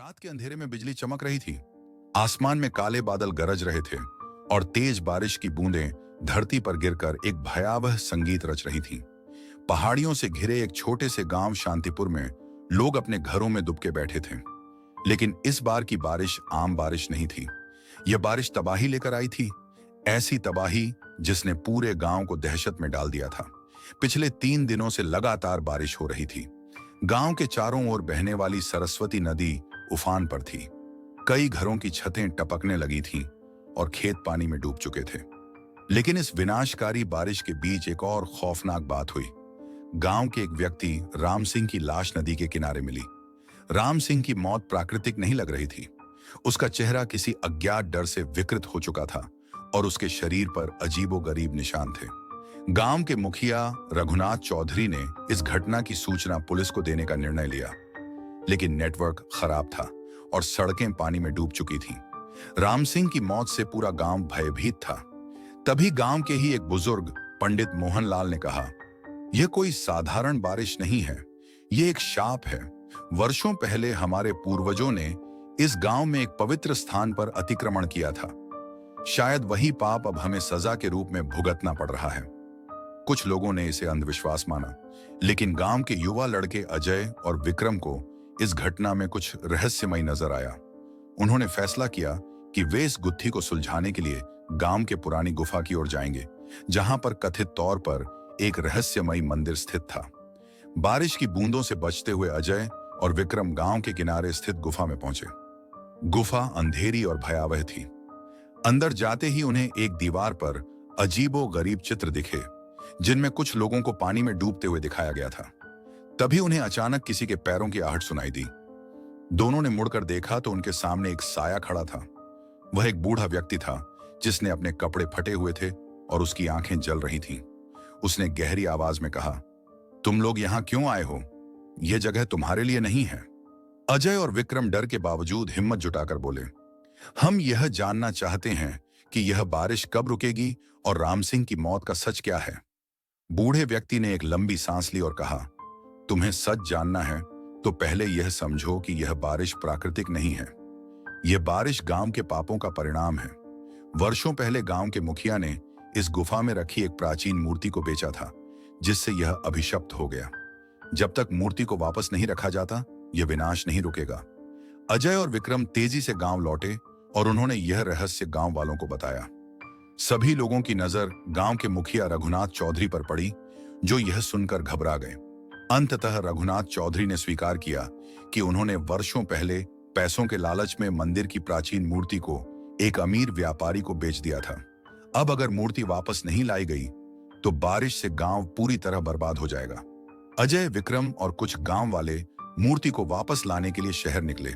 रात के अंधेरे में बिजली चमक रही थी। आसमान में काले बादल गरज रहे थे और तेज बारिश की बूंदें धरती पर गिरकर एक भयावह संगीत रच रही थीं। पहाड़ियों से घिरे एक छोटे से गांव शांतिपुर में लोग अपने घरों में दुबके बैठे थे। लेकिन इस बार की बारिश आम बारिश नहीं थी। यह बारिश तबाही लेकर आई थी, ऐसी तबाही जिसने पूरे गांव को दहशत में डाल दिया था। पिछले 3 दिनों से लगातार बारिश हो रही थी। गांव के चारों ओर बहने वाली सरस्वती नदी उफान पर थी। कई घरों की छतें टपकने लगी थीं और खेत पानी में डूब चुके थे। लेकिन इस विनाशकारी बारिश के बीच एक और खौफनाक बात हुई। गांव के एक व्यक्ति राम सिंह की लाश नदी के किनारे मिली। राम सिंह की मौत प्राकृतिक नहीं लग रही थी। उसका चेहरा किसी अज्ञात डर से विकृत हो चुका था और उसके शरीर पर अजीबोगरीब निशान थे। गांव के मुखिया रघुनाथ चौधरी ने इस घटना की सूचना पुलिस को देने का निर्णय लिया, लेकिन नेटवर्क खराब था और सड़कें पानी में डूब चुकी थीं। राम सिंह की मौत से पूरा गांव भयभीत था। तभी गांव के ही एक बुजुर्ग पंडित मोहनलाल ने कहा, यह कोई साधारण बारिश नहीं है, यह एक शाप है। वर्षों पहले हमारे पूर्वजों ने इस गांव में एक पवित्र स्थान पर अतिक्रमण किया था। शायद वही पाप अब हमें सजा के रूप में भुगतना पड़ रहा है। कुछ लोगों ने इसे अंधविश्वास माना, लेकिन गांव के युवा लड़के अजय और विक्रम को इस घटना में कुछ रहस्यमय नजर आया। उन्होंने फैसला किया कि वे इस गुत्थी को सुलझाने के लिए गांव के पुरानी गुफा की ओर जाएंगे, जहां पर कथित तौर पर एक रहस्यमय मंदिर स्थित था। बारिश की बूंदों से बचते हुए अजय और विक्रम गांव के किनारे स्थित गुफा में पहुंचे। गुफा अंधेरी और भयावह थी। अंदर जाते ही उन्हें एक दीवार पर अजीबोगरीब चित्र दिखे, जिनमें कुछ लोगों को पानी में डूबते हुए दिखाया गया था। तभी उन्हें अचानक किसी के पैरों की आहट सुनाई दी। दोनों ने मुड़कर देखा तो उनके सामने एक साया खड़ा था। वह एक बूढ़ा व्यक्ति था जिसने अपने कपड़े फटे हुए थे और उसकी आंखें जल रही थीं। उसने गहरी आवाज में कहा, तुम लोग यहां क्यों आए हो? यह जगह तुम्हारे लिए नहीं है। अजय और विक्रम डर के बावजूद हिम्मत जुटाकर बोले, हम यह जानना चाहते हैं कि यह बारिश कब रुकेगी और राम सिंह की मौत का सच क्या है। बूढ़े व्यक्ति ने एक लंबी सांस ली और कहा, तुम्हें सच जानना है तो पहले यह समझो कि यह बारिश प्राकृतिक नहीं है। यह बारिश गांव के पापों का परिणाम है। वर्षों पहले गांव के मुखिया ने इस गुफा में रखी एक प्राचीन मूर्ति को बेचा था, जिससे यह अभिशप्त हो गया। जब तक मूर्ति को वापस नहीं रखा जाता, यह विनाश नहीं रुकेगा। अजय और विक्रम तेजी से गांव लौटे और उन्होंने यह रहस्य गांव वालों को बताया। सभी लोगों की नजर गांव के मुखिया रघुनाथ चौधरी पर पड़ी, जो यह सुनकर घबरा गए। अंततः रघुनाथ चौधरी ने स्वीकार किया कि उन्होंने वर्षों पहले पैसों के लालच में मंदिर की प्राचीन मूर्ति को एक अमीर व्यापारी को बेच दिया था। अब अगर मूर्ति वापस नहीं लाई गई तो बारिश से गांव पूरी तरह बर्बाद हो जाएगा। अजय, विक्रम और कुछ गांव वाले मूर्ति को वापस लाने के लिए शहर निकले।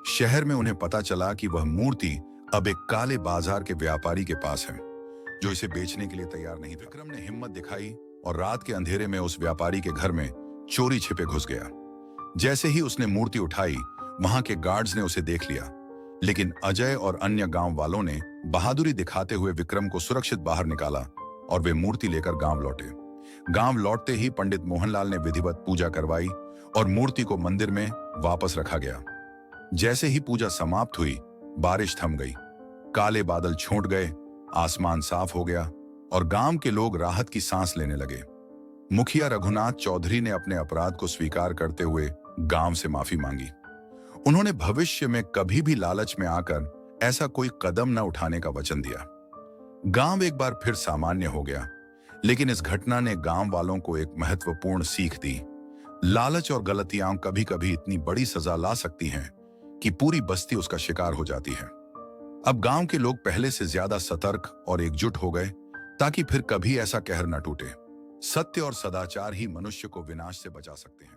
शहर में उन्हें पता चला कि वह मूर्ति अब एक काले बाजार के व्यापारी के पास है, जो इसे बेचने के लिए तैयार नहीं था। विक्रम ने हिम्मत दिखाई और रात के अंधेरे में उस व्यापारी के घर में चोरी छिपे घुस गया। जैसे ही उसने मूर्ति उठाई, वहां के गार्ड्स ने उसे देख लिया, लेकिन अजय और अन्य गांव वालों ने बहादुरी दिखाते हुए विक्रम को सुरक्षित बाहर निकाला और वे मूर्ति लेकर गांव लौटे। गांव लौटते ही पंडित मोहनलाल ने विधिवत पूजा करवाई और मूर्ति को मंदिर में वापस रखा गया। जैसे ही पूजा समाप्त हुई, बारिश थम गई, काले बादल छूट गए, आसमान साफ हो गया और गांव के लोग राहत की सांस लेने लगे। मुखिया रघुनाथ चौधरी ने अपने अपराध को स्वीकार करते हुए गांव से माफी मांगी। उन्होंने भविष्य में कभी भी लालच में आकर ऐसा कोई कदम न उठाने का वचन दिया। गांव एक बार फिर सामान्य हो गया, लेकिन इस घटना ने गांव वालों को एक महत्वपूर्ण सीख दी। लालच और गलतियां कभी कभी इतनी बड़ी सजा ला सकती हैं कि पूरी बस्ती उसका शिकार हो जाती है। अब गांव के लोग पहले से ज्यादा सतर्क और एकजुट हो गए, ताकि फिर कभी ऐसा कहर न टूटे। सत्य और सदाचार ही मनुष्य को विनाश से बचा सकते हैं।